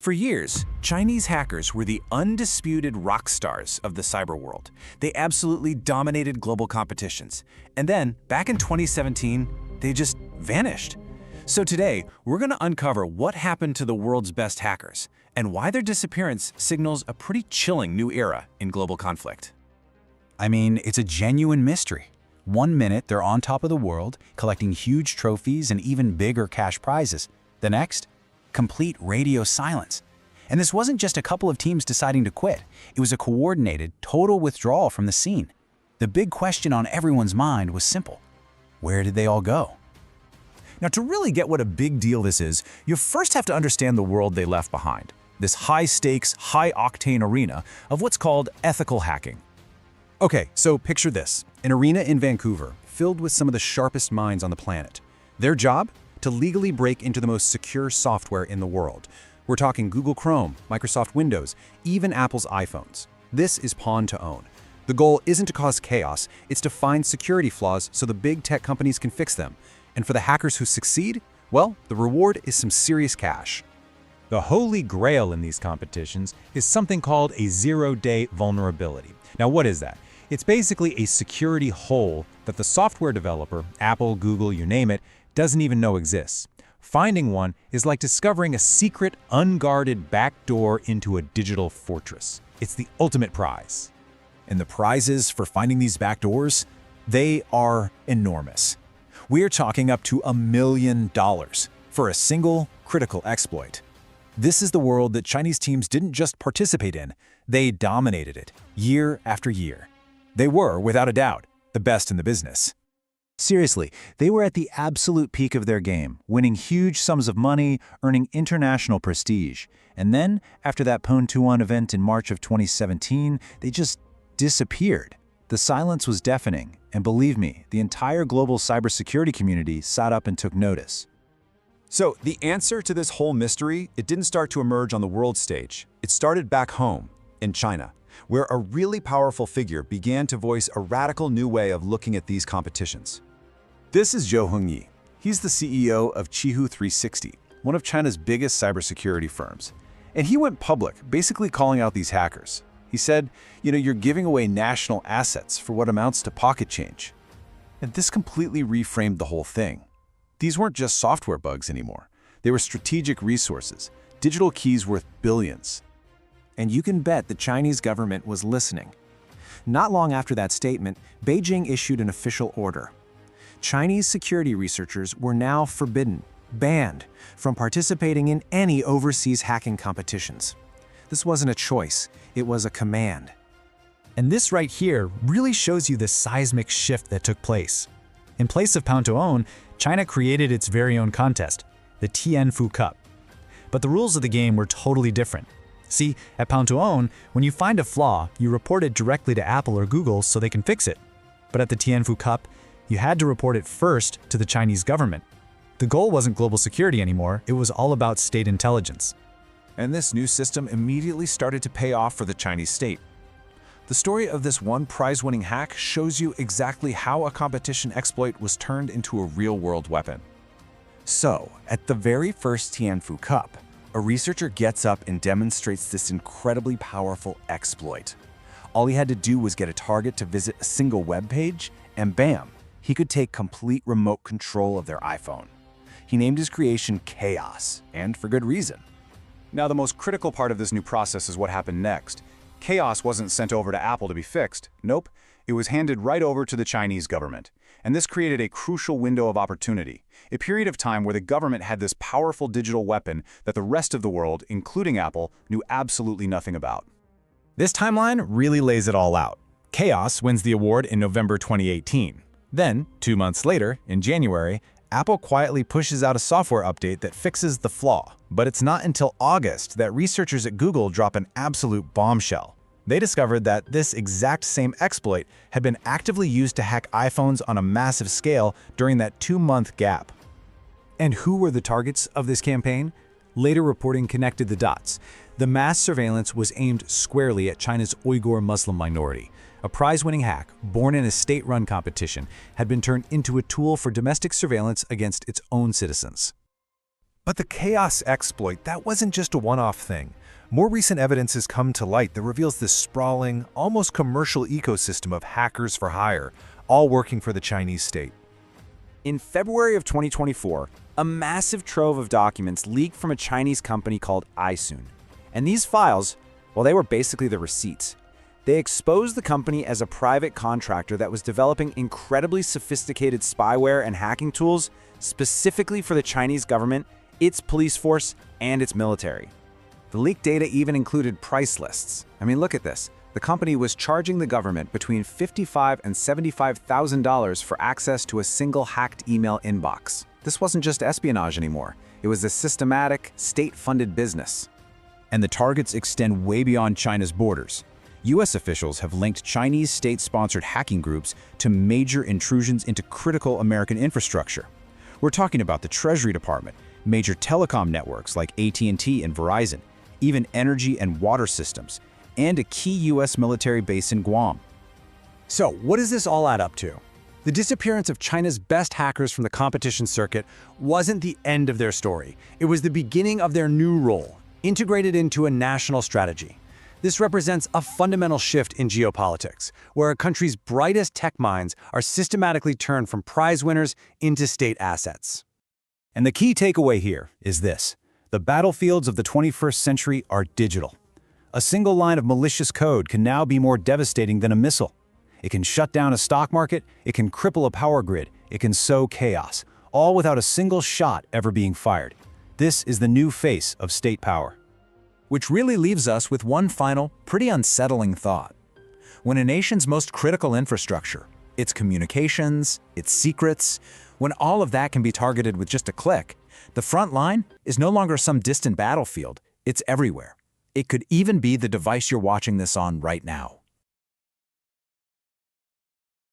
For years, Chinese hackers were the undisputed rock stars of the cyber world. They absolutely dominated global competitions. And then, back in 2017, they just vanished. So today, we're going to uncover what happened to the world's best hackers and why their disappearance signals a pretty chilling new era in global conflict. I mean, it's a genuine mystery. One minute, they're on top of the world, collecting huge trophies and even bigger cash prizes. The next, complete radio silence. And this wasn't just a couple of teams deciding to quit. It was a coordinated, total withdrawal from the scene. The big question on everyone's mind was simple. Where did they all go? Now, to really get what a big deal this is, you first have to understand the world they left behind. This high-stakes, high-octane arena of what's called ethical hacking. Okay, so picture this. An arena in Vancouver, filled with some of the sharpest minds on the planet. Their job? To legally break into the most secure software in the world. We're talking Google Chrome, Microsoft Windows, even Apple's iPhones. This is pawn to own. The goal isn't to cause chaos, it's to find security flaws so the big tech companies can fix them. And for the hackers who succeed, well, the reward is some serious cash. The holy grail in these competitions is something called a zero-day vulnerability. Now, what is that? It's basically a security hole that the software developer, Apple, Google, you name it, doesn't even know exists. Finding one is like discovering a secret, unguarded back door into a digital fortress. It's the ultimate prize. And the prizes for finding these back doors? They are enormous. We're talking up to $1 million for a single critical exploit. This is the world that Chinese teams didn't just participate in, they dominated it, year after year. They were, without a doubt, the best in the business. Seriously, they were at the absolute peak of their game, winning huge sums of money, earning international prestige. And then, after that Pon-2-1 event in March of 2017, they just disappeared. The silence was deafening, and believe me, the entire global cybersecurity community sat up and took notice. So, the answer to this whole mystery, it didn't start to emerge on the world stage. It started back home, in China, where a really powerful figure began to voice a radical new way of looking at these competitions. This is Zhou Hongyi. He's the CEO of Qihu 360, one of China's biggest cybersecurity firms. And he went public, basically calling out these hackers. He said, you're giving away national assets for what amounts to pocket change. And this completely reframed the whole thing. These weren't just software bugs anymore. They were strategic resources, digital keys worth billions. And you can bet the Chinese government was listening. Not long after that statement, Beijing issued an official order. Chinese security researchers were now forbidden, banned, from participating in any overseas hacking competitions. This wasn't a choice, it was a command. And this right here really shows you the seismic shift that took place. In place of Pon-2-1, China created its very own contest, the Tianfu Cup. But the rules of the game were totally different. See, at Pon-2-1, when you find a flaw, you report it directly to Apple or Google so they can fix it. But at the Tianfu Cup, you had to report it first to the Chinese government. The goal wasn't global security anymore, it was all about state intelligence. And this new system immediately started to pay off for the Chinese state. The story of this one prize-winning hack shows you exactly how a competition exploit was turned into a real-world weapon. So, at the very first Tianfu Cup, a researcher gets up and demonstrates this incredibly powerful exploit. All he had to do was get a target to visit a single web page, and bam, he could take complete remote control of their iPhone. He named his creation Chaos, and for good reason. Now, the most critical part of this new process is what happened next. Chaos wasn't sent over to Apple to be fixed. Nope, it was handed right over to the Chinese government. And this created a crucial window of opportunity, a period of time where the government had this powerful digital weapon that the rest of the world, including Apple, knew absolutely nothing about. This timeline really lays it all out. Chaos wins the award in November 2018. Then, 2 months later, in January, Apple quietly pushes out a software update that fixes the flaw. But it's not until August that researchers at Google drop an absolute bombshell. They discovered that this exact same exploit had been actively used to hack iPhones on a massive scale during that 2-month gap. And who were the targets of this campaign? Later reporting connected the dots. The mass surveillance was aimed squarely at China's Uyghur Muslim minority. A prize-winning hack, born in a state-run competition, had been turned into a tool for domestic surveillance against its own citizens. But the chaos exploit, that wasn't just a one-off thing. More recent evidence has come to light that reveals this sprawling, almost commercial ecosystem of hackers for hire, all working for the Chinese state. In February of 2024, a massive trove of documents leaked from a Chinese company called iSoon. And these files, well, they were basically the receipts. They exposed the company as a private contractor that was developing incredibly sophisticated spyware and hacking tools specifically for the Chinese government, its police force, and its military. The leaked data even included price lists. I mean, look at this. The company was charging the government between $55,000 and $75,000 for access to a single hacked email inbox. This wasn't just espionage anymore. It was a systematic, state-funded business. And the targets extend way beyond China's borders. U.S. officials have linked Chinese state-sponsored hacking groups to major intrusions into critical American infrastructure. We're talking about the Treasury Department, major telecom networks like AT&T and Verizon, even energy and water systems, and a key U.S. military base in Guam. So, what does this all add up to? The disappearance of China's best hackers from the competition circuit wasn't the end of their story. It was the beginning of their new role, integrated into a national strategy. This represents a fundamental shift in geopolitics, where a country's brightest tech minds are systematically turned from prize winners into state assets. And the key takeaway here is this: the battlefields of the 21st century are digital. A single line of malicious code can now be more devastating than a missile. It can shut down a stock market, it can cripple a power grid, it can sow chaos, all without a single shot ever being fired. This is the new face of state power. Which really leaves us with one final, pretty unsettling thought. When a nation's most critical infrastructure, its communications, its secrets, when all of that can be targeted with just a click, the front line is no longer some distant battlefield, it's everywhere. It could even be the device you're watching this on right now.